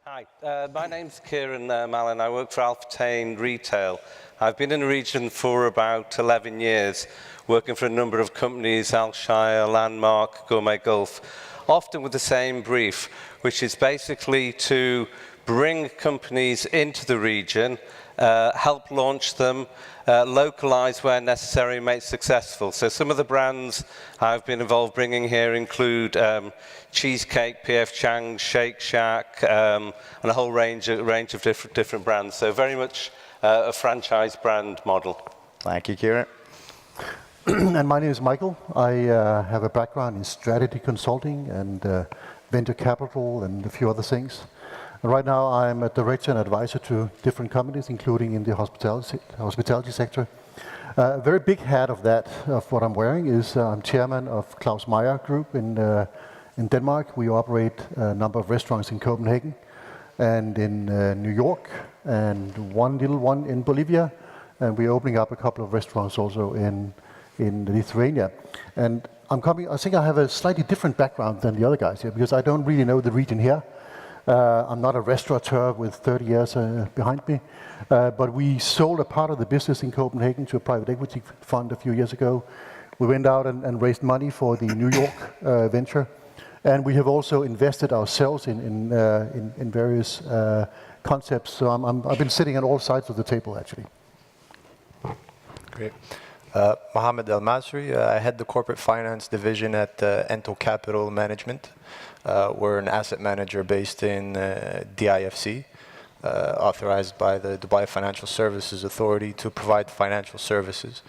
Hi, my name's Kiran Mallon. I work for Futtaim Retail. I've been in the region for about 11 years, working for a number of companies, Alshire, Landmark, Gourmet Gulf, often with the same brief, which is basically to bring companies into the region, help launch them, localize where necessary, make successful. So some of the brands I've been involved bringing here include Cheesecake, P.F. Chang's, Shake Shack, and a whole range of different brands. So very much a franchise brand model. Thank you, Kieran. And my name is Michael. I have a background in strategy consulting and venture capital and a few other things. And right now I'm a director and advisor to different companies, including in the hospitality sector. A very big hat of what I'm wearing is I'm chairman of Claus Meyer Group in Denmark. We operate a number of restaurants in Copenhagen and in New York, and one little one in Bolivia. And we're opening up a couple of restaurants also in Lithuania. And I think I have a slightly different background than the other guys here, because I don't really know the region here. I'm not a restaurateur with 30 years behind me, but we sold a part of the business in Copenhagen to a private equity fund a few years ago. We went out and raised money for the New York venture, and we have also invested ourselves in various concepts. So I've been sitting on all sides of the table, actually. Great. Mohammed Al Masry, I head the corporate finance division at Ento Capital Management. We're an asset manager based in DIFC, authorized by the Dubai Financial Services Authority to provide financial services.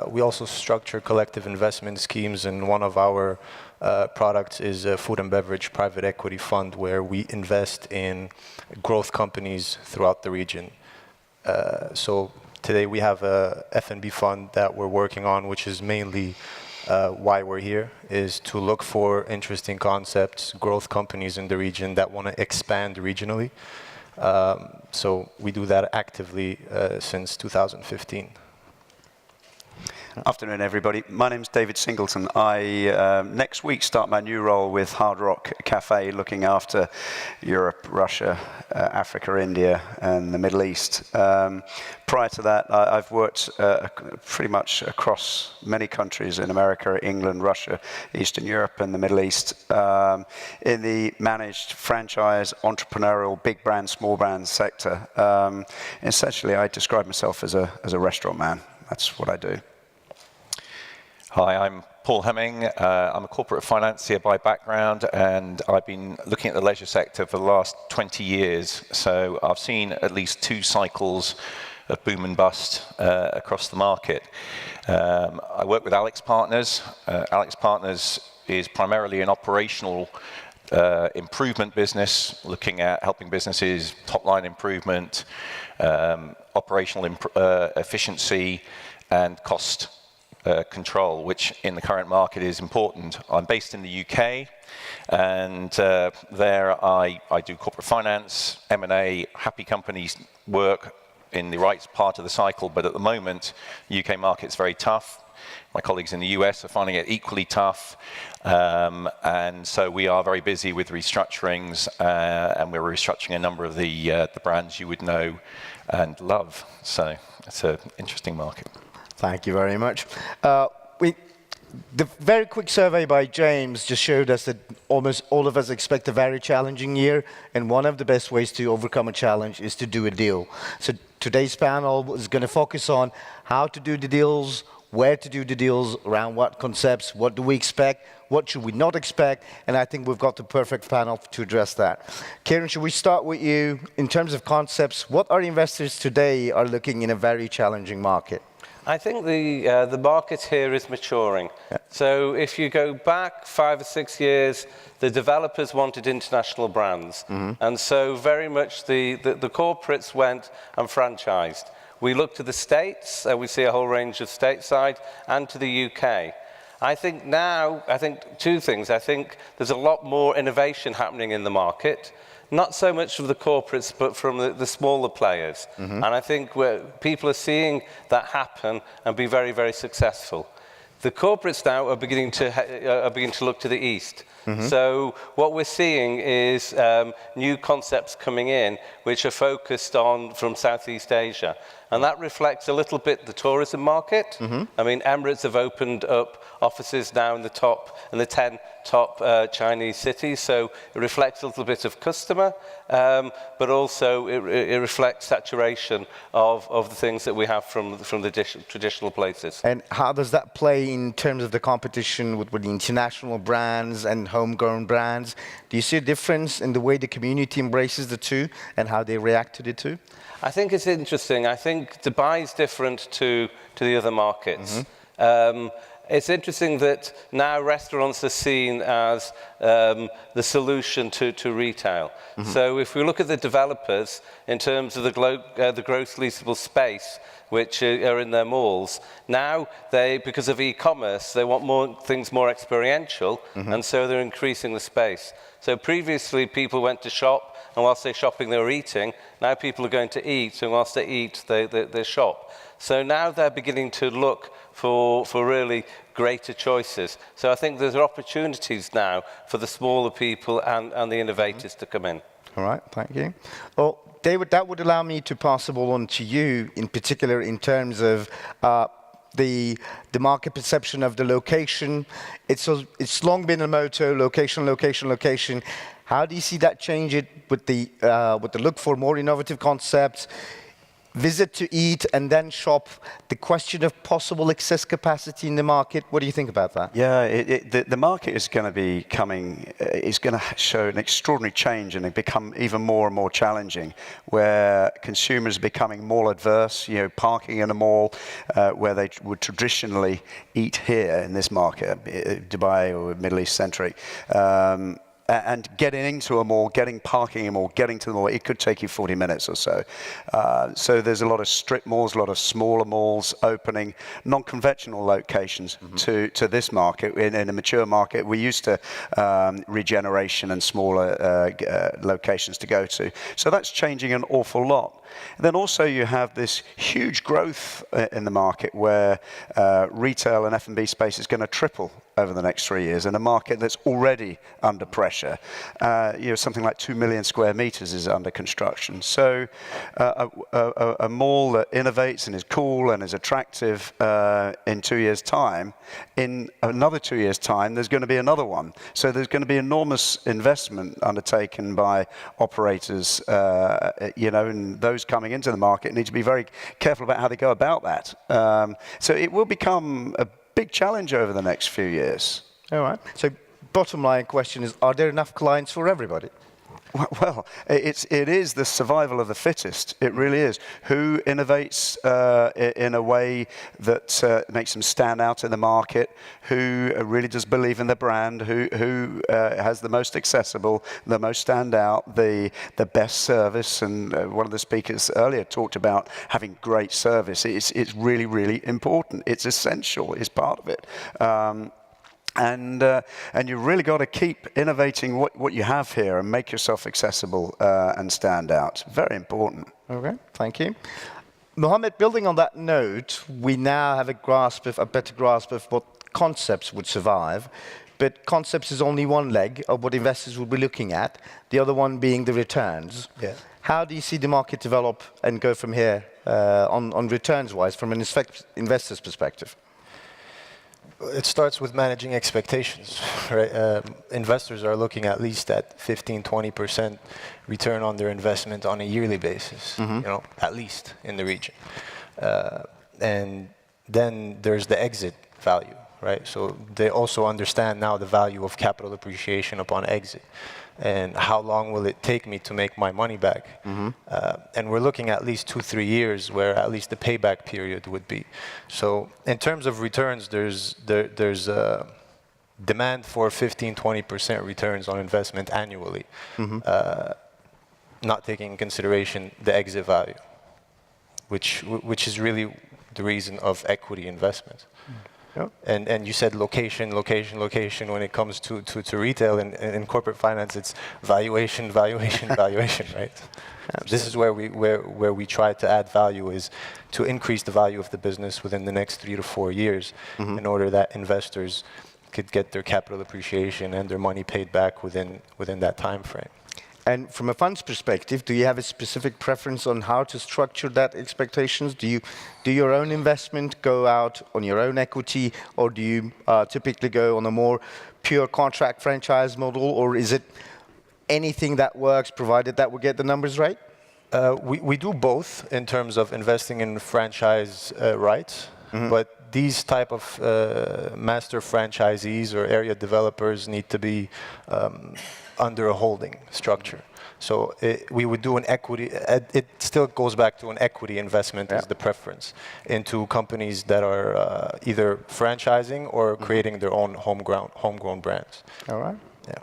We also structure collective investment schemes, and one of our products is a food and beverage private equity fund where we invest in growth companies throughout the region. So today we have a F&B fund that we're working on, which is mainly why we're here, is to look for interesting concepts, growth companies in the region that want to expand regionally. So we do that actively since 2015. Afternoon, everybody. My name's David Singleton. I next week start my new role with Hard Rock Café, looking after Europe, Russia, Africa, India, and the Middle East. Prior to that, I've worked pretty much across many countries in America, England, Russia, Eastern Europe, and the Middle East, in the managed franchise, entrepreneurial, big brand, small brand sector. Essentially, I describe myself as a restaurant man. That's what I do. Hi, I'm Paul Hemming. I'm a corporate financier by background, and I've been looking at the leisure sector for the last 20 years. So I've seen at least 2 cycles of boom and bust across the market. I work with Alix Partners. Alix Partners is primarily an operational improvement business, looking at helping businesses, top-line improvement, operational efficiency, and cost control, which in the current market is important. I'm based in the UK, and there I do corporate finance, M&A, happy companies work in the right part of the cycle, but at the moment, the UK market's very tough. My colleagues in the US are finding it equally tough, and so we are very busy with restructurings, and we're restructuring a number of the brands you would know and love. So it's an interesting market. Thank you very much. The very quick survey by James just showed us that almost all of us expect a very challenging year, and one of the best ways to overcome a challenge is to do a deal. So today's panel is going to focus on how to do the deals, where to do the deals, around what concepts, what do we expect, what should we not expect, and I think we've got the perfect panel to address that. Kieran, should we start with you? In terms of concepts, what our investors today are looking in a very challenging market? I think the market here is maturing. Yeah. So if you go back 5 or 6 years, the developers wanted international brands. Mm-hmm. And so very much the corporates went and franchised. We look to the States, we see a whole range of stateside, and to the UK. I think 2 things. I think there's a lot more innovation happening in the market. Not so much from the corporates, but from the smaller players. Mm-hmm. And I think people are seeing that happen and be very, very successful. The corporates now are beginning to look to the east. So what we're seeing is new concepts coming in which are focused on from Southeast Asia. And that reflects a little bit the tourism market. I mean, Emirates have opened up offices now in the 10 top Chinese cities, so it reflects a little bit of customer, but also it reflects saturation of the things that we have from the traditional places. And how does that play in terms of the competition with the international brands and homegrown brands? Do you see a difference in the way the community embraces the two and how they react to the two? I think it's interesting. I think Dubai is different to the other markets. It's interesting that now restaurants are seen as the solution to retail. So if we look at the developers in terms of the gross leasable space, which are in their malls, now because of e-commerce, they want things more experiential, and so they're increasing the space. So previously people went to shop, and whilst they're shopping, they were eating. Now people are going to eat, and whilst they eat, they shop. So now they're beginning to look for really greater choices. So I think there's opportunities now for the smaller people and the innovators to come in. All right, thank you. Well, David, that would allow me to pass the ball on to you, in particular in terms of the market perception of the location. It's long been a motto: location, location, location. How do you see that change it with the look for more innovative concepts, visit to eat and then shop, the question of possible excess capacity in the market? What do you think about that? Yeah, the market is going to be is going to show an extraordinary change and become even more and more challenging, where consumers are becoming more adverse, parking in a mall where they would traditionally eat here in this market, Dubai or Middle East centric. And getting into a mall, getting parking in a mall, getting to the mall, it could take you 40 minutes or so. So there's a lot of strip malls, a lot of smaller malls opening, non-conventional locations to this market. In a mature market, we're used to regeneration and smaller locations to go to. So that's changing an awful lot. And then also you have this huge growth in the market where retail and F&B space is going to triple over the next 3 years in a market that's already under pressure. Something like 2 million square meters is under construction. So a mall that innovates and is cool and is attractive in 2 years' time, in another 2 years' time, there's going to be another one. So there's going to be enormous investment undertaken by operators, and those coming into the market need to be very careful about how they go about that. So it will become a big challenge over the next few years. All right. So bottom line question is, are there enough clients for everybody? Well, it is the survival of the fittest. It really is. Who innovates in a way that makes them stand out in the market? Who really does believe in the brand? Who has the most accessible, the most standout, the best service? And one of the speakers earlier talked about having great service. It's really, really important. It's essential. It's part of it. And you really got to keep innovating what you have here and make yourself accessible and stand out. Very important. Okay, thank you. Mohammed, building on that note, we now have a better grasp of what concepts would survive. But concepts is only one leg of what investors will be looking at, the other one being the returns. Yeah. How do you see the market develop and go from here on returns-wise from an investor's perspective? It starts with managing expectations, right? Investors are looking at least at 15-20% return on their investment on a yearly basis, at least in the region. And then there's the exit value, right? So they also understand now the value of capital appreciation upon exit. And how long will it take me to make my money back? And we're looking at least 2-3 years where at least the payback period would be. So in terms of returns, there's demand for 15-20% returns on investment annually, not taking in consideration the exit value, which is really the reason of equity investment. Yeah. And you said location when it comes to retail, and in corporate finance it's valuation, valuation, right? This is where we try to add value, is to increase the value of the business within the next 3 to 4 years, in order that investors could get their capital appreciation and their money paid back within that time frame. And from a fund's perspective, do you have a specific preference on how to structure that expectations? Do you do your own investment, go out on your own equity, or do you typically go on a more pure contract franchise model, or is it anything that works, provided that we get the numbers right? We do both in terms of investing in franchise rights, but these type of master franchisees or area developers need to be under a holding structure. So we would do an equity, it still goes back to an equity investment as the preference into companies that are either franchising or creating their own homegrown brands. All right. Yeah.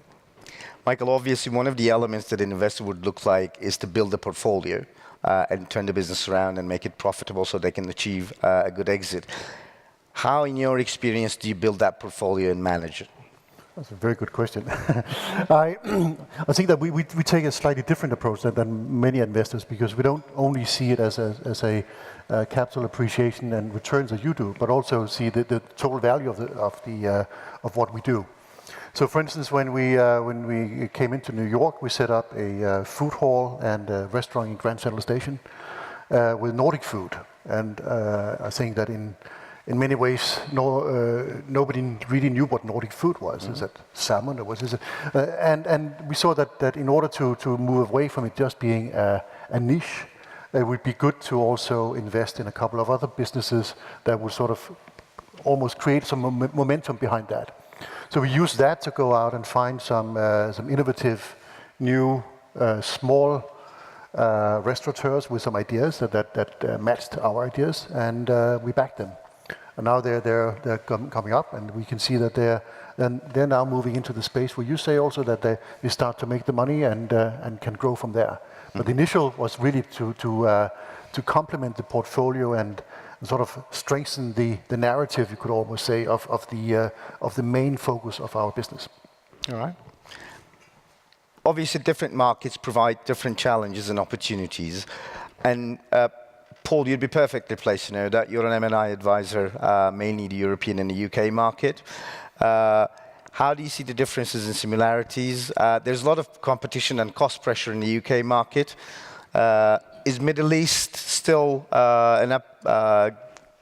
Michael, obviously one of the elements that an investor would look like is to build a portfolio and turn the business around and make it profitable so they can achieve a good exit. How, in your experience, do you build that portfolio and manage it? That's a very good question. I think that we take a slightly different approach than many investors, because we don't only see it as a capital appreciation and returns as you do, but also see the total value of what we do. So, for instance, when we came into New York, we set up a food hall and a restaurant in Grand Central Station with Nordic food, and I think that in many ways, nobody really knew what Nordic food was. Is it salmon, or what is it? And we saw that in order to move away from it just being a niche, it would be good to also invest in a couple of other businesses that would sort of almost create some momentum behind that. So we used that to go out and find some innovative, new, small restaurateurs with some ideas that matched our ideas, and we backed them. And now they're coming up, and we can see that they're now moving into the space where you say also that they start to make the money and can grow from there. But the initial was really to complement the portfolio and sort of strengthen the narrative, you could almost say, of the main focus of our business. All right. Obviously, different markets provide different challenges and opportunities, and Paul, you'd be perfectly placed to know that you're an M&I advisor, mainly the European and the UK market. How do you see the differences and similarities? There's a lot of competition and cost pressure in the UK market. Is Middle East still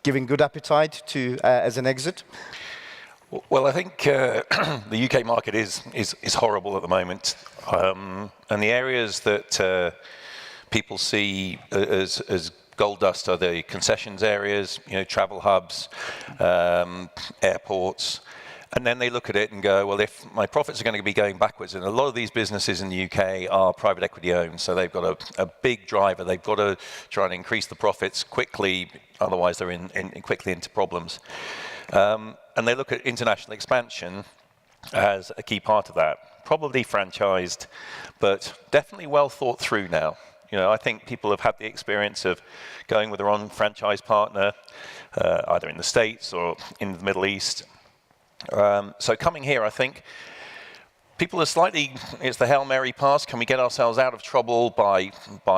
giving good appetite to as an exit? Well, I think the UK market is horrible at the moment, and the areas that people see as gold dust are the concessions areas, travel hubs, airports. And then they look at it and go, well, if my profits are going to be going backwards, and a lot of these businesses in the UK are private equity owned, so they've got a big driver. They've got to try and increase the profits quickly, otherwise they're quickly into problems. And they look at international expansion as a key part of that. Probably franchised, but definitely well thought through now. I think people have had the experience of going with their own franchise partner, either in the States or in the Middle East. So coming here, I think people are slightly, it's the Hail Mary pass. Can we get ourselves out of trouble by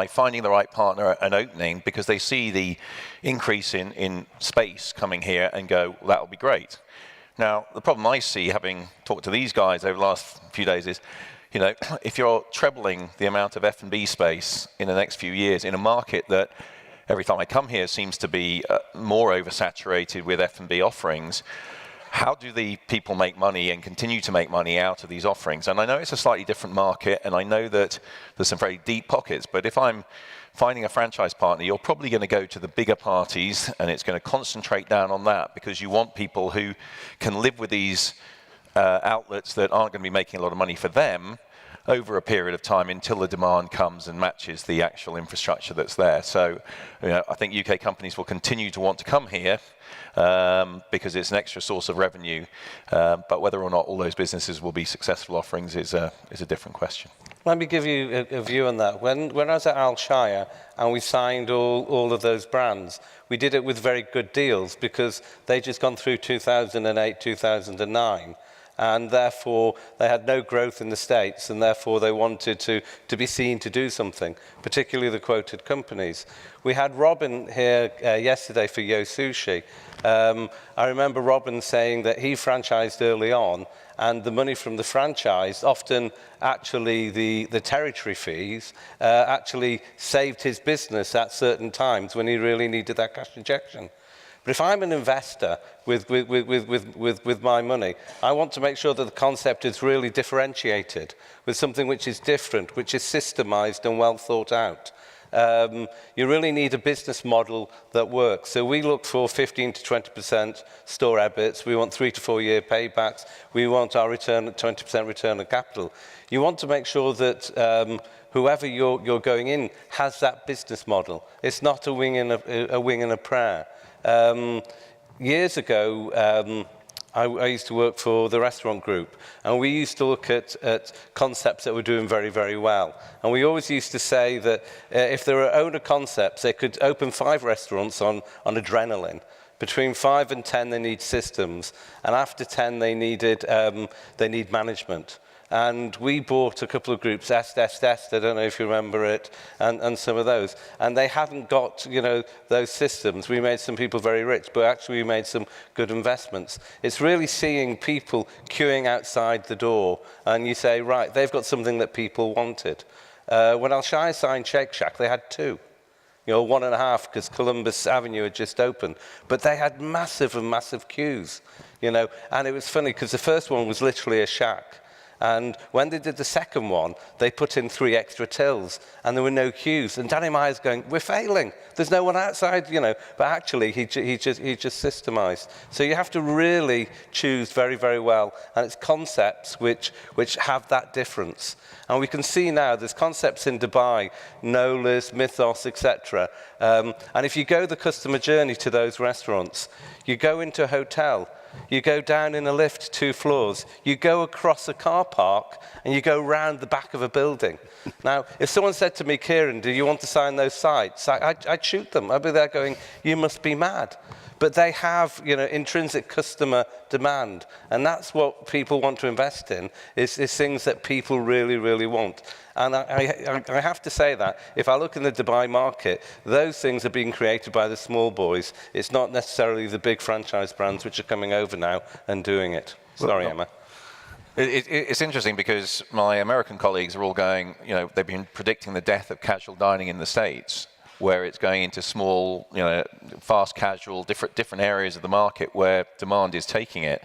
finding the right partner and opening, because they see the increase in space coming here and go, well, that'll be great. Now, the problem I see, having talked to these guys over the last few days, is if you're trebling the amount of F&B space in the next few years in a market that every time I come here seems to be more oversaturated with F&B offerings, how do the people make money and continue to make money out of these offerings? And I know it's a slightly different market, and I know that there's some very deep pockets, but if I'm finding a franchise partner, you're probably going to go to the bigger parties, and it's going to concentrate down on that, because you want people who can live with these outlets that aren't going to be making a lot of money for them, over a period of time until the demand comes and matches the actual infrastructure that's there. So, I think UK companies will continue to want to come here because it's an extra source of revenue. But whether or not all those businesses will be successful offerings is a different question. Let me give you a view on that. When I was at Al Shire and we signed all of those brands, we did it with very good deals because they'd just gone through 2008, 2009. And therefore, they had no growth in the States, and therefore they wanted to be seen to do something, particularly the quoted companies. We had Robin here yesterday for Yo Sushi. I remember Robin saying that he franchised early on, and the money from the franchise, often actually the territory fees, actually saved his business at certain times when he really needed that cash injection. But if I'm an investor with my money, I want to make sure that the concept is really differentiated with something which is different, which is systemized and well thought out. You really need a business model that works. So we look for 15 to 20% store EBITs. We want 3 to 4 year paybacks. We want our return at 20% return on capital. You want to make sure that whoever you're going in has that business model. It's not a wing and a prayer. Years ago, I used to work for the restaurant group, and we used to look at concepts that were doing very, very well. And we always used to say that if there were owner concepts, they could open 5 restaurants on adrenaline. Between 5 and 10, they need systems, and after 10, they need management. And we bought a couple of groups, Est, I don't know if you remember it, and some of those. And they hadn't got, those systems. We made some people very rich, but actually we made some good investments. It's really seeing people queuing outside the door, and you say, right, they've got something that people wanted. When Al Shire signed Shake Shack, they had 2. 1.5, because Columbus Avenue had just opened. But they had massive and massive queues, and it was funny, because the first one was literally a shack. And when they did the second one, they put in 3 extra tills, and there were no queues. And Danny Meyer's going, we're failing. There's no one outside, But actually, he just systemized. So you have to really choose very, very well. And it's concepts which have that difference. And we can see now there's concepts in Dubai, Nolas, Mythos, etc. And if you go the customer journey to those restaurants, you go into a hotel, you go down in a lift 2 floors, you go across a car park, and you go round the back of a building. Now, if someone said to me, Kieran, do you want to sign those sites? I'd shoot them. I'd be there going, you must be mad. But they have, intrinsic customer demand. And that's what people want to invest in, is things that people really, really want. And I have to say that if I look in the Dubai market, those things are being created by the small boys. It's not necessarily the big franchise brands which are coming over now and doing it. Sorry, Emma. It's interesting because my American colleagues are all going, they've been predicting the death of casual dining in the States, where it's going into small, fast casual, different areas of the market where demand is taking it.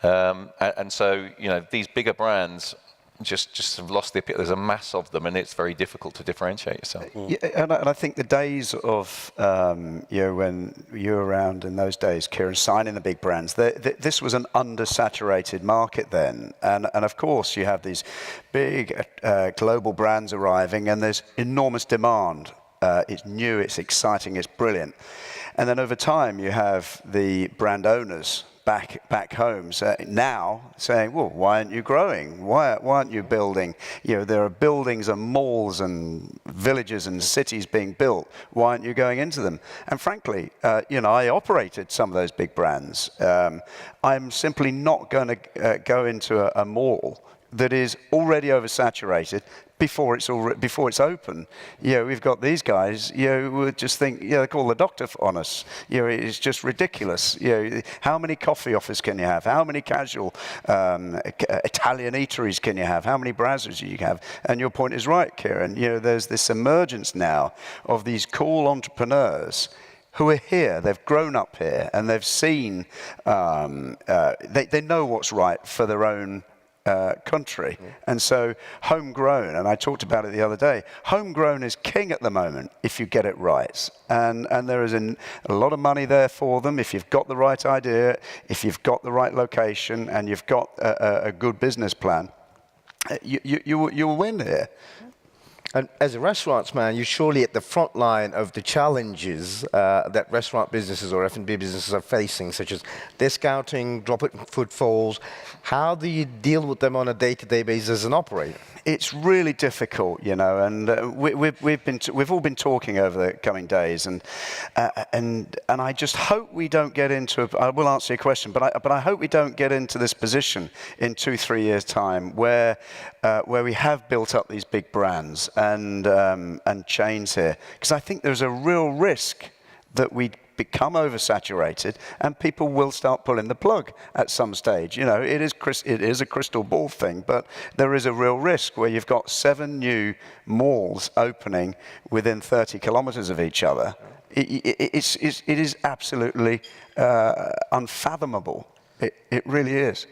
And so, these bigger brands just have lost the appeal. There's a mass of them, and it's very difficult to differentiate yourself. Yeah, and I think the days of, when you were around in those days, Kieran, signing the big brands, this was an undersaturated market then. And of course, you have these big global brands arriving, and there's enormous demand. It's new, it's exciting, it's brilliant. And then over time, you have the brand owners back home now saying, well, why aren't you growing? Why aren't you building? There are buildings and malls and villages and cities being built. Why aren't you going into them? And frankly, I operated some of those big brands. I'm simply not going to go into a mall that is already oversaturated before it's open. We've got these guys, who would just think, they call the doctor on us. It's just ridiculous. How many coffee offers can you have? How many casual Italian eateries can you have? How many browsers do you have? And your point is right, Kieran. There's this emergence now of these cool entrepreneurs who are here, they've grown up here, and they've seen, they know what's right for their own country. And so homegrown, and I talked about it the other day, homegrown is king at the moment if you get it right. And there is a lot of money there for them if you've got the right idea, if you've got the right location, and you've got a good business plan. you'll win here. And as a restaurants man, you're surely at the front line of the challenges that restaurant businesses or F&B businesses are facing, such as discounting, dropping footfalls. How do you deal with them on a day-to-day basis as an operator? It's really difficult, you know, and we've all been talking over the coming days, and I just hope we don't get into. I will answer your question, but I hope we don't get into this position in 2-3 years' time where we have built up these big brands and chains here, because I think there's a real risk that we become oversaturated and people will start pulling the plug at some stage. You know, it is a crystal ball thing, but there is a real risk where you've got 7 new malls opening within 30 kilometers of each other. It is absolutely unfathomable. It really is.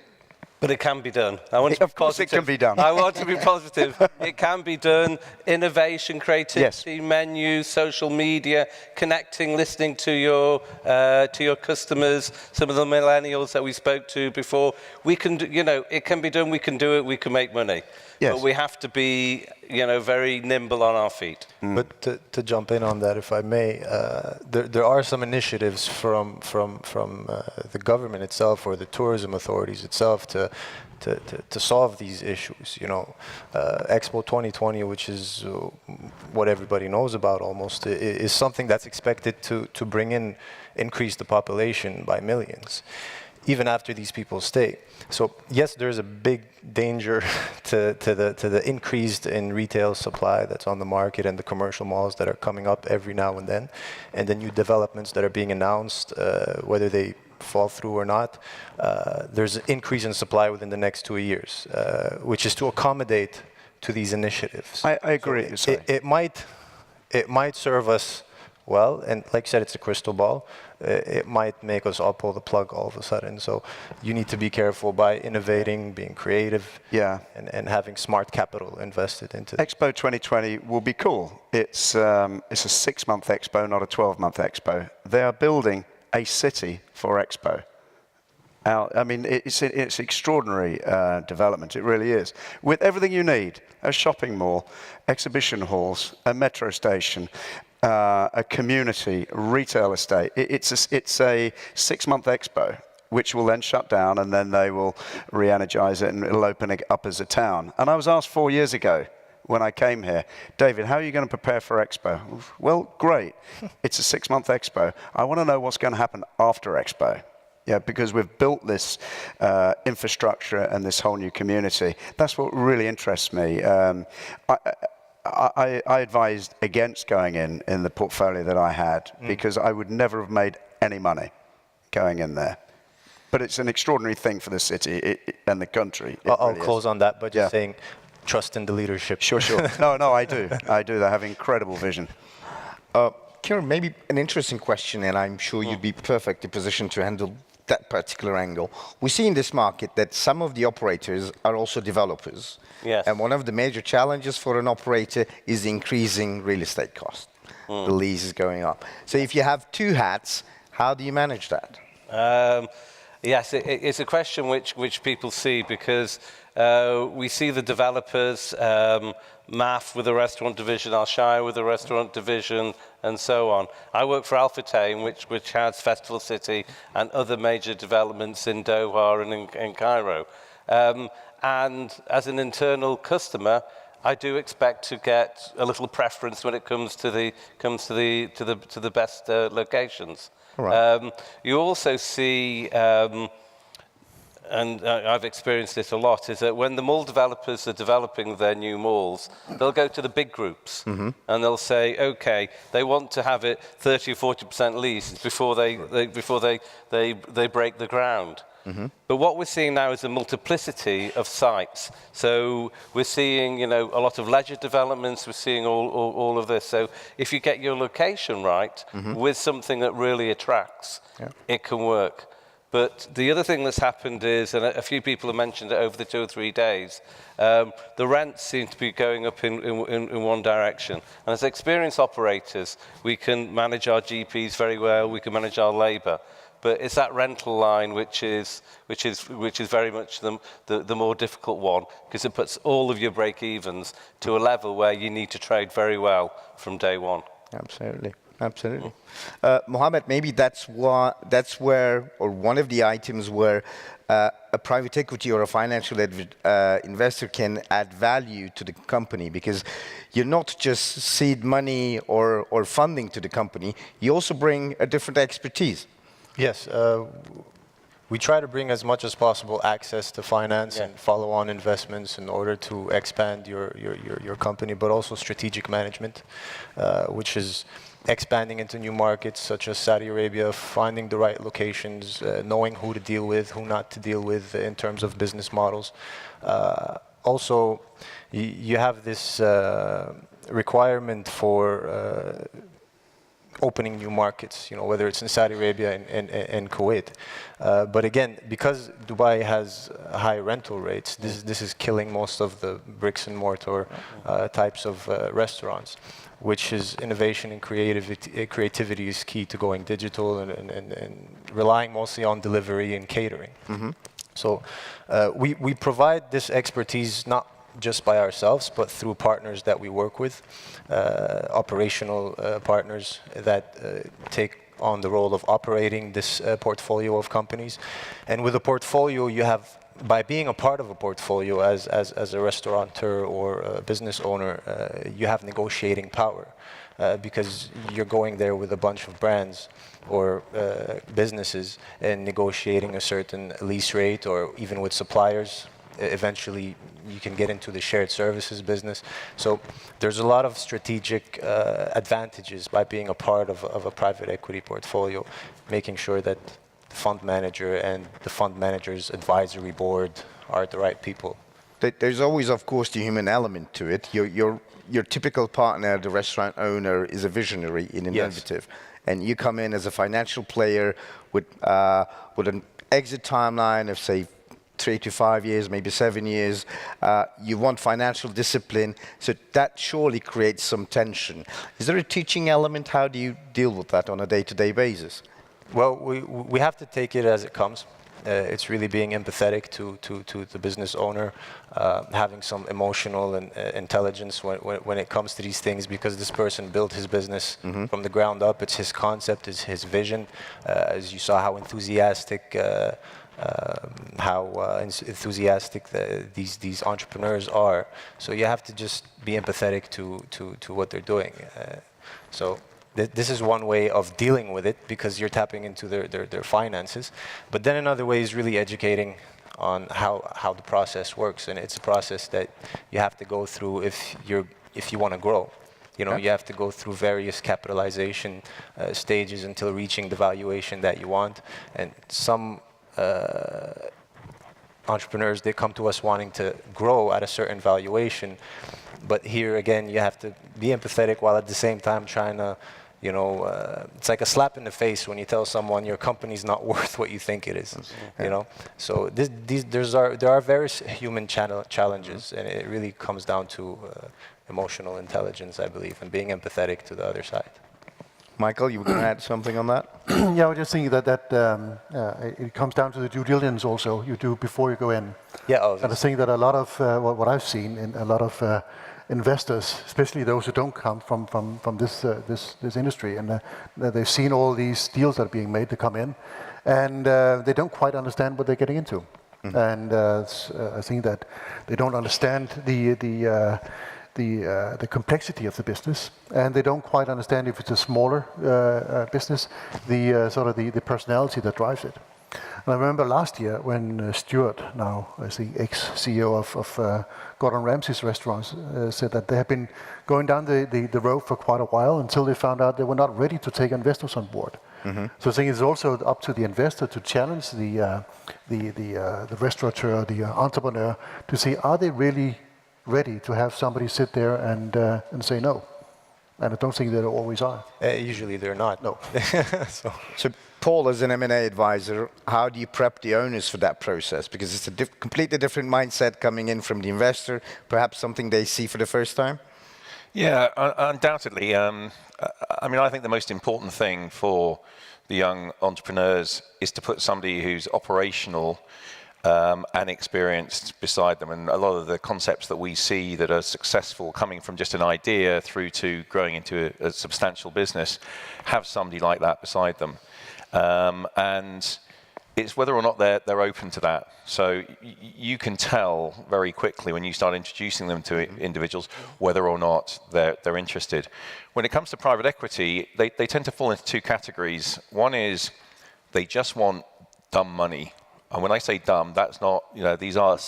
But it can be done. Of course it can be done. I want to be positive. It can be done. Innovation, creativity, Yes. menus, social media, connecting, listening to your customers, some of the millennials that we spoke to before. We can, you know, it can be done. We can do it. We can make money. Yes. But we have to be, you know, very nimble on our feet. But to jump in on that, if I may, there are some initiatives from the government itself or the tourism authorities itself to solve these issues. You know, Expo 2020, which is what everybody knows about almost, is something that's expected to increase the population by millions, even after these people stay. So yes, there's a big danger to the increased in retail supply that's on the market and the commercial malls that are coming up every now and the new developments that are being announced, whether they fall through or not. There's an increase in supply within the next 2 years, which is to accommodate to these initiatives. I agree. So it might serve us well, and like I said, it's a crystal ball. It might make us all pull the plug all of a sudden. So you need to be careful by innovating, being creative, and having smart capital invested into it. Expo 2020 will be cool. It's a 6-month expo, not a 12-month expo. They are building a city for Expo. I mean, it's extraordinary development. It really is. With everything you need: a shopping mall, exhibition halls, a metro station, a community, retail estate. It's a 6-month expo, which will then shut down, and then they will re-energize it, and it'll open it up as a town. And I was asked 4 years ago when I came here, David, how are you going to prepare for Expo? Well, great. It's a 6-month expo. I want to know what's going to happen after Expo. Yeah, because we've built this infrastructure and this whole new community. That's what really interests me. I advised against going in the portfolio that I had because I would never have made any money going in there. But it's an extraordinary thing for the city and the country. I'll close on that by just saying, trust in the leadership. Sure. No, I do. They have incredible vision. Kieran, maybe an interesting question, and I'm sure you'd be perfectly positioned to handle that particular angle. We see in this market that some of the operators are also developers. Yes. And one of the major challenges for an operator is increasing real estate cost. The lease is going up. So if you have 2 hats, how do you manage that? Yes, it's a question which people see, because we see the developers, MAF with the restaurant division, Al-Shire with the restaurant division, and so on. I work for Futtaim, which has Festival City and other major developments in Doha and in Cairo. And as an internal customer, I do expect to get a little preference when it comes to the best locations. Right. You also see, and I've experienced this a lot, is that when the mall developers are developing their new malls, they'll go to the big groups and they'll say, okay, they want to have it 30 or 40% leased before they break the ground. But what we're seeing now is a multiplicity of sites. So we're seeing, a lot of leisure developments. We're seeing all of this. So if you get your location right with something that really attracts, it can work. But the other thing that's happened is, and a few people have mentioned it over the 2 or 3 days, the rents seem to be going up in one direction. And as experienced operators, we can manage our GPs very well. We can manage our labour. but it's that rental line which is very much the more difficult one, because it puts all of your break-evens to a level where you need to trade very well from day one. Absolutely. Absolutely. Mohammed, maybe that's where, or one of the items where a private equity or a financial investor can add value to the company, because you're not just seed money or funding to the company, you also bring a different expertise. Yes. We try to bring as much as possible access to finance and follow-on investments in order to expand your company, but also strategic management, which is expanding into new markets such as Saudi Arabia, finding the right locations, knowing who to deal with, who not to deal with in terms of business models. Also, you have this requirement for opening new markets, whether it's in Saudi Arabia and Kuwait. But again, because Dubai has high rental rates, this is killing most of the bricks and mortar types of restaurants, which is innovation and creativity is key to going digital and relying mostly on delivery and catering. So we provide this expertise not just by ourselves, but through partners that we work with, operational partners that take on the role of operating this portfolio of companies. And with a portfolio, you have, by being a part of a portfolio as a restaurateur or a business owner, you have negotiating power because you're going there with a bunch of brands or businesses and negotiating a certain lease rate, or even with suppliers. Eventually, you can get into the shared services business. So there's a lot of strategic advantages by being a part of a private equity portfolio, making sure that the fund manager and the fund manager's advisory board are the right people. There's always, of course, the human element to it. Your typical partner, the restaurant owner, is a visionary and innovative. Yes. And you come in as a financial player with an exit timeline of, say, 3 to 5 years, maybe 7 years. You want financial discipline, so that surely creates some tension. Is there a teaching element? How do you deal with that on a day-to-day basis? Well, we have to take it as it comes. It's really being empathetic to the business owner, having some emotional and intelligence when it comes to these things, because this person built his business from the ground up. It's his concept, it's his vision. As you saw how enthusiastic these entrepreneurs are. So you have to just be empathetic to what they're doing. So this is one way of dealing with it, because you're tapping into their finances. But then another way is really educating on how the process works, and it's a process that you have to go through if you want to grow. You have to go through various capitalization stages until reaching the valuation that you want. And some entrepreneurs, they come to us wanting to grow at a certain valuation, but here again you have to be empathetic while at the same time trying to, it's like a slap in the face when you tell someone your company's not worth what you think it is. So there are various human challenges, and it really comes down to emotional intelligence, I believe, and being empathetic to the other side. Michael, you were going to add something on that? Yeah, I was just thinking that it comes down to the due diligence also you do before you go in. Yeah, and I think that a lot of what I've seen in a lot of investors, especially those who don't come from this industry, and they've seen all these deals that are being made to come in, and they don't quite understand what they're getting into. And I think that they don't understand the complexity of the business, and they don't quite understand, if it's a smaller business, the personality that drives it. And I remember last year when Stuart, now I think ex-CEO of Gordon Ramsay's restaurants, said that they have been going down the road for quite a while until they found out they were not ready to take investors on board. So I think it's also up to the investor to challenge the restaurateur, the entrepreneur, to see, are they really ready to have somebody sit there and say no? And I don't think they always are. Usually they're not. No. So Paul, as an M&A advisor, how do you prep the owners for that process? Because it's a completely different mindset coming in from the investor, perhaps something they see for the first time. Yeah, undoubtedly. I mean, I think the most important thing for the young entrepreneurs is to put somebody who's operational and experienced beside them. And a lot of the concepts that we see that are successful coming from just an idea through to growing into a substantial business have somebody like that beside them. And it's whether or not they're open to that. So you can tell very quickly when you start introducing them to individuals whether or not they're interested. When it comes to private equity, they tend to fall into two categories. One is they just want dumb money. And when I say dumb, that's not, these are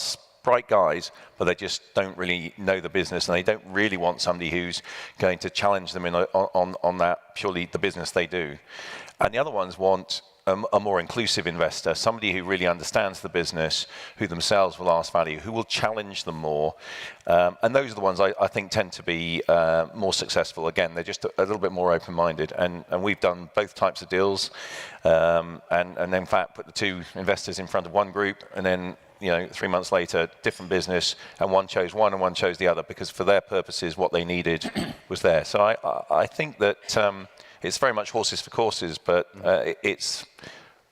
bright guys, but they just don't really know the business, and they don't really want somebody who's going to challenge them on that purely the business they do. And the other ones want a more inclusive investor, somebody who really understands the business, who themselves will ask value, who will challenge them more. And those are the ones I think tend to be more successful. Again, they're just a little bit more open-minded. And we've done both types of deals, and in fact put the two investors in front of one group, and then 3 months later, different business, and one chose one and one chose the other, because for their purposes, what they needed was there. So I think that it's very much horses for courses, but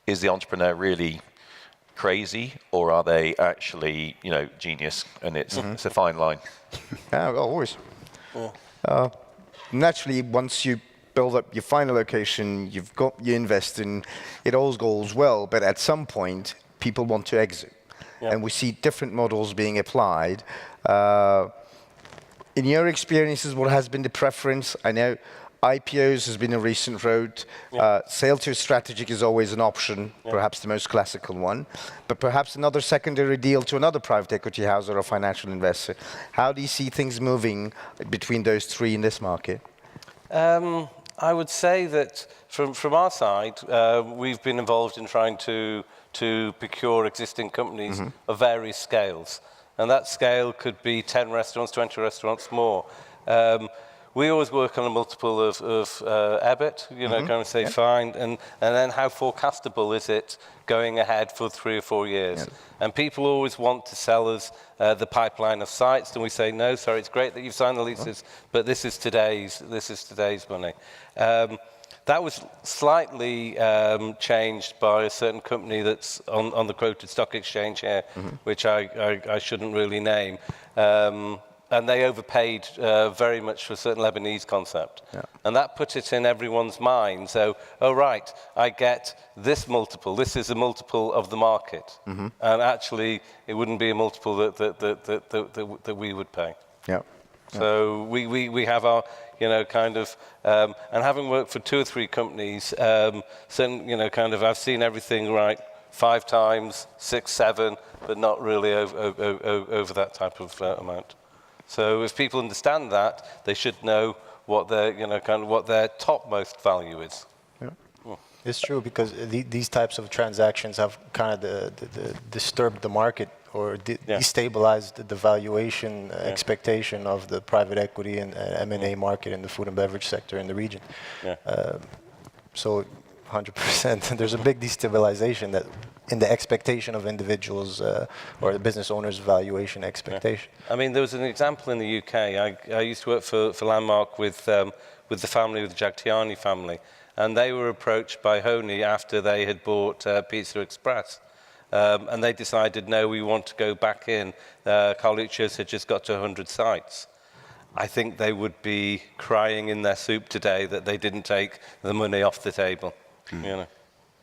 is the entrepreneur really crazy, or are they actually, genius? And it's a fine line. Yeah, well, always. Yeah. Naturally, once you build up your final location, you invest in, it all goes well, but at some point, people want to exit. Yeah. And we see different models being applied. In your experiences, what has been the preference? I know IPOs has been a recent road. Yeah. Sale to strategic is always an option, perhaps the most classical one. But perhaps another secondary deal to another private equity house or a financial investor. How do you see things moving between those three in this market? I would say that from our side, we've been involved in trying to procure existing companies of various scales. And that scale could be 10 restaurants, 20 restaurants, more. We always work on a multiple of EBIT, kind of say fine, and then how forecastable is it going ahead for 3 or 4 years? Yeah. And people always want to sell us the pipeline of sites, and we say, no, sorry, it's great that you've signed the leases, but this is today's money. That was slightly changed by a certain company that's on the quoted stock exchange here, which I shouldn't really name. And they overpaid very much for a certain Lebanese concept. Yeah. And that put it in everyone's mind. So, oh, right, I get this multiple. This is a multiple of the market. And actually, it wouldn't be a multiple that we would pay. Yeah. So we have our, kind of, and having worked for 2 or 3 companies, I've seen everything, right, 5 times, 6, 7, but not really over that type of amount. So if people understand that, they should know what their, what their topmost value is. Yeah. It's true, because these types of transactions have kind of disturbed the market, or destabilized the valuation expectation of the private equity and M&A market in the food and beverage sector in the region. Yeah. So 100%, there's a big destabilization that in the expectation of individuals or the business owner's valuation expectation. Yeah. I mean, there was an example in the UK. I used to work for Landmark with the family, with the Jagtiani family, and they were approached by Honey after they had bought Pizza Express. And they decided, no, we want to go back in. Carluccio's had just got to 100 sites. I think they would be crying in their soup today that they didn't take the money off the table.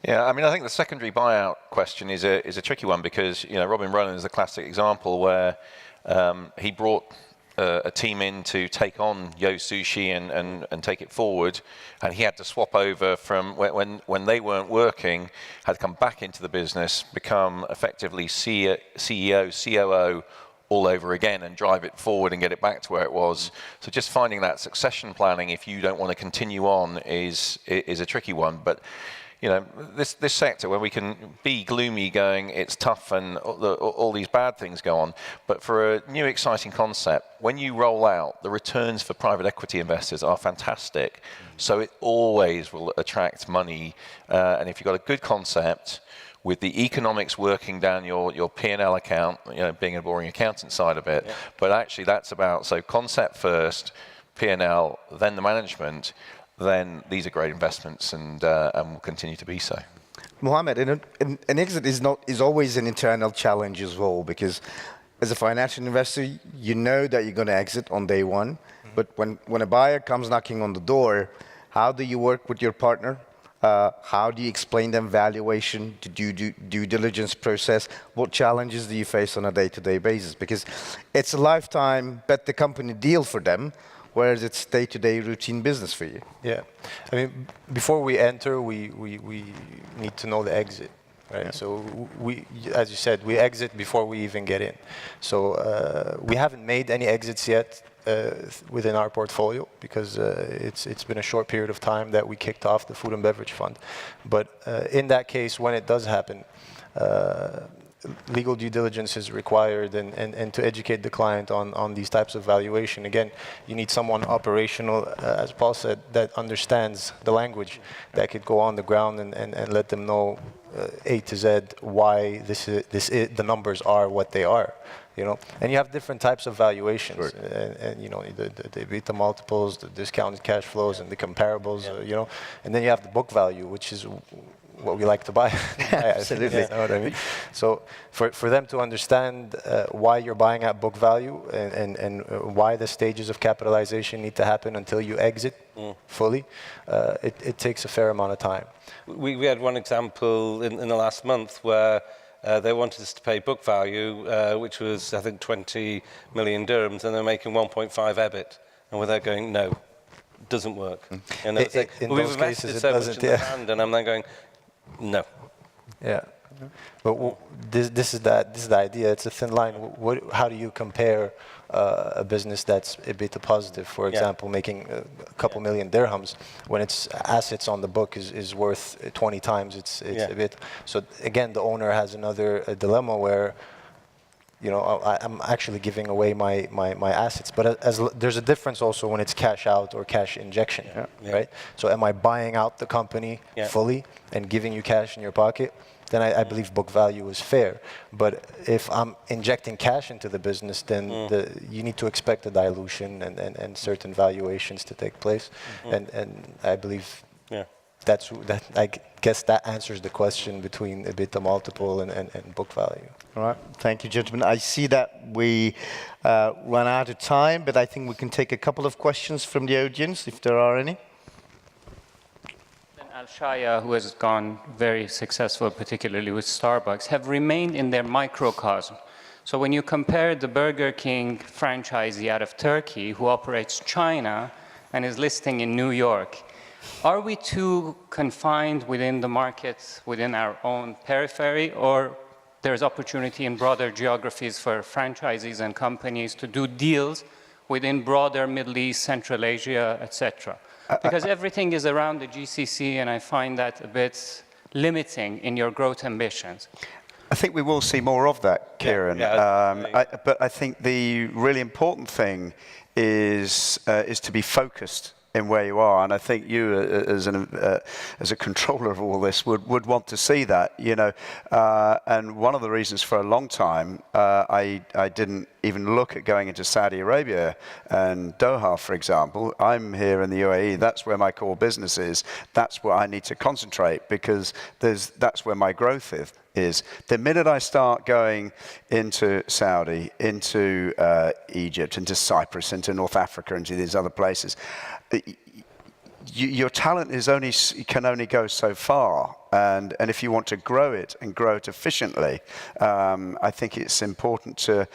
Yeah, I mean, I think the secondary buyout question is a tricky one, because Robin Ronan is a classic example where he brought a team in to take on Yo Sushi and take it forward, and he had to swap over from when they weren't working, had to come back into the business, become effectively CEO, COO all over again, and drive it forward and get it back to where it was. So just finding that succession planning, if you don't want to continue on, is a tricky one. But this sector, where we can be gloomy going, it's tough and all these bad things go on, but for a new exciting concept, when you roll out, the returns for private equity investors are fantastic. So it always will attract money, and if you've got a good concept with the economics working down your P&L account, being a boring accountant side of it, but actually that's about, so concept first, P&L, then the management, then these are great investments and will continue to be so. Mohamed, an exit is always an internal challenge as well, because as a financial investor, you know that you're going to exit on day one. But when a buyer comes knocking on the door, how do you work with your partner? How do you explain them valuation, the due diligence process? What challenges do you face on a day-to-day basis? Because it's a lifetime bet the company deal for them, whereas it's day-to-day routine business for you. Yeah, I mean, before we enter, we need to know the exit, right? Yeah. So we, as you said, we exit before we even get in. So we haven't made any exits yet within our portfolio because it's been a short period of time that we kicked off the food and beverage fund. But in that case, when it does happen, legal due diligence is required, and to educate the client on these types of valuation. Again, you need someone operational, as Paul said, that understands the language, that could go on the ground and let them know A to Z why the numbers are what they are. You know, and you have different types of valuations, sure. and you know, the EBITDA multiples, the discounted cash flows, and the comparables. Yeah. You know, and then you have the book value, which is what we like to buy. Absolutely. You know what I mean? So for them to understand why you're buying at book value and why the stages of capitalization need to happen until you exit fully, it takes a fair amount of time. We had one example in the last month where they wanted us to pay book value, which was, I think, 20 million dirhams, and they're making 1.5 EBIT. And without going, no, it doesn't work. And it's like, in we've those invested cases, so it much doesn't, in the brand, and I'm then going, no. Yeah. But this is the idea. It's a thin line. How do you compare a business that's EBITDA positive, for example, making a couple million dirhams, when its assets on the book is worth 20 times its EBITDA? So again, the owner has another dilemma where, you know, I'm actually giving away my assets. But there's a difference also when it's cash out or cash injection, right? So am I buying out the company fully and giving you cash in your pocket? Then I believe book value is fair. But if I'm injecting cash into the business, then you need to expect a dilution and certain valuations to take place. And I believe I guess that answers the question between EBITDA multiple and book value. All right, thank you, gentlemen. I see that we run out of time, but I think we can take a couple of questions from the audience, if there are any. Al-Shaya, who has gone very successful, particularly with Starbucks, have remained in their microcosm. So when you compare the Burger King franchisee out of Turkey, who operates China and is listing in New York, are we too confined within the markets, within our own periphery, or there's opportunity in broader geographies for franchisees and companies to do deals within broader Middle East, Central Asia, etc.? Because everything is around the GCC, and I find that a bit limiting in your growth ambitions. I think we will see more of that, Kieran. But I think the really important thing is to be focused in where you are, and I think you, as a controller of all this, would want to see that, you know. And one of the reasons for a long time I didn't even look at going into Saudi Arabia and Doha, for example. I'm here in the UAE. That's where my core business is. That's where I need to concentrate, because that's where my growth is. The minute I start going into Saudi, into Egypt, into Cyprus, into North Africa, into these other places, your talent can only go so far, and if you want to grow it and grow it efficiently, I think it's important to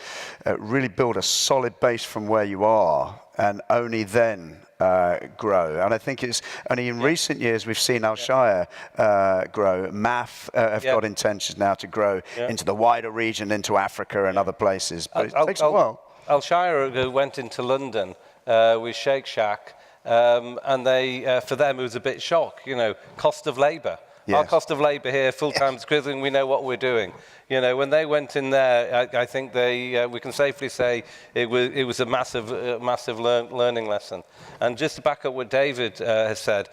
really build a solid base from where you are, and only then grow. And I think it's only in recent years we've seen Al-Shaya grow. MAF have got intentions now to grow into the wider region, into Africa and other places. But it takes a while. Al-Shaya went into London with Shake Shack, and they, for them, it was a bit shock. You know, cost of labour. Yes. Our cost of labour here, full-time equivalent, we know what we're doing. You know, when they went in there, I think we can safely say it was a massive learning lesson. And just to back up what David has said,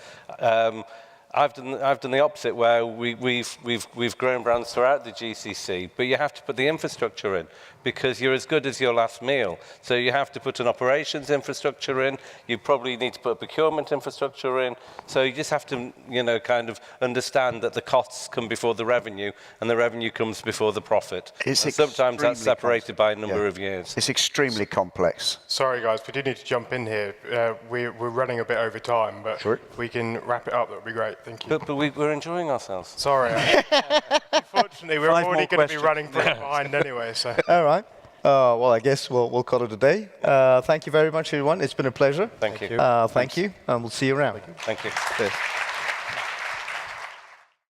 I've done the opposite, where we've grown brands throughout the GCC, but you have to put the infrastructure in, because you're as good as your last meal. So you have to put an operations infrastructure in. You probably need to put a procurement infrastructure in. So you just have to, kind of understand that the costs come before the revenue, and the revenue comes before the profit. And sometimes that's separated by a number of years. It's extremely complex. Sorry, guys, we do need to jump in here. We're running a bit over time, but if we can wrap it up, that would be great. Thank you. But we're enjoying ourselves. Sorry. Unfortunately, we're already going to be running pretty behind anyway. So. All right. Well, I guess we'll call it a day. Thank you very much, everyone. It's been a pleasure. Thank you. Thank you, and we'll see you around. Thank you. Cheers.